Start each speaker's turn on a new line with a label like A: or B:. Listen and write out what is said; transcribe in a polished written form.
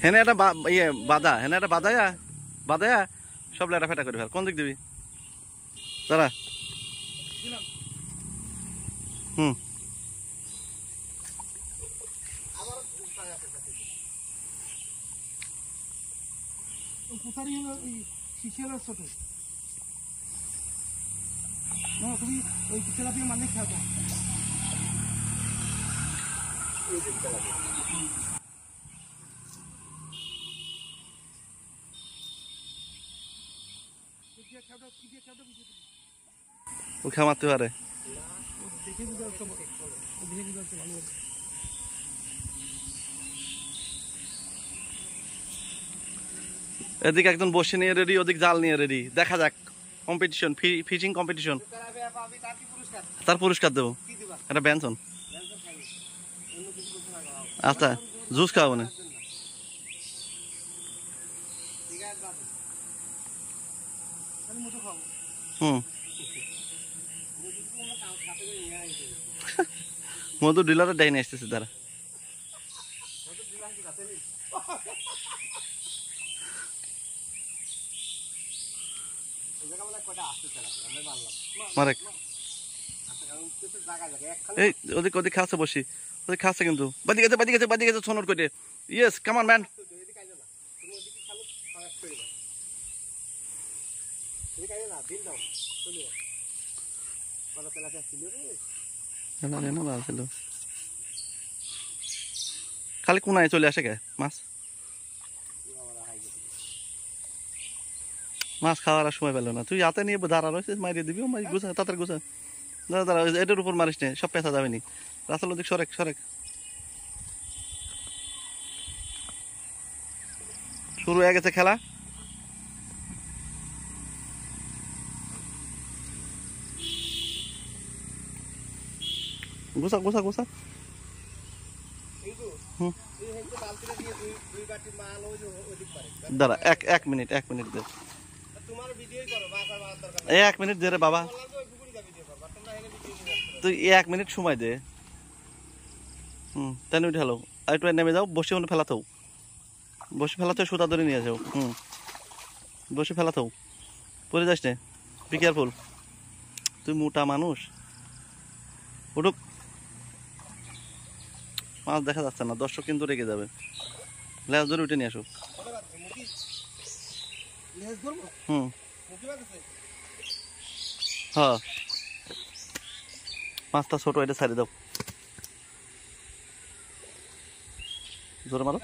A: হেনে একটা ইয়ে বাধা, হেনে একটা বাধায়া বাধায়া সব লেটা ফেটা করে ফেল। কোন দিক দিবি তারা? হুম
B: তুমি ওই তেলাপিয়া মানে খেলবা
A: ও খামাতে পারে। এদিকে একজন বসে নিয়ে রেডি, ওদিক জাল নিয়ে রেডি। দেখা যাক কম্পিটিশন, ফিশিং কম্পিটিশন। তার পুরস্কার দেবো একটা ব্যঞ্জন। আচ্ছা জুস খাওয়াবো না। হুম মধু ডিলারের ডাইনে আসতেছে তারা। এই ওদিক ওদিক খাচ্ছে বসি, ওদিক খাচ্ছে কিন্তু বাদি গেছে বাদি গেছে বাদি গেছে সোনর করে। ইয়েস কামান ম্যান। খালি কোনায় চলে আসে কে মাছ, মাছ খাওয়ার সময় পেল না। তুই হাতে নিয়ে দাঁড়া রয়েছিস, মারিয়ে দিবি। গুছা তাড়াতাড়ি গুছা, দাঁড়া দাঁড়া, এটার উপর মারিস নে, সব পেঁচা যাবে নি। রাস্তার ওদিক সরেক সরেক। শুরু হয়ে গেছে খেলা। গুছা গুছা গুছা। দাঁড়া এক মিনিট, এক মিনিট দে, এক মিনিট দে রে বাবা, তুই 1 মিনিট সময় দে। তেন উঠে হলো আর একটু নেমে যাও, বসে মনে ফেলা থাও, বসে ফেলা থাও, সুতা ধরে নিয়ে যাও। বসে ফেলা থাও, পরে যাস নে, বি কেয়ারফুল। তুই মোটা মানুষ, উঠুক। মাছ দেখা যাচ্ছে না, দর্শক কিন্তু রেগে যাবে। লেজ ধরে উঠে নিয়ে আসো। হ্যাঁ মাছটা ছোট, এটা ছাড়ি দাও, জোরে মারো।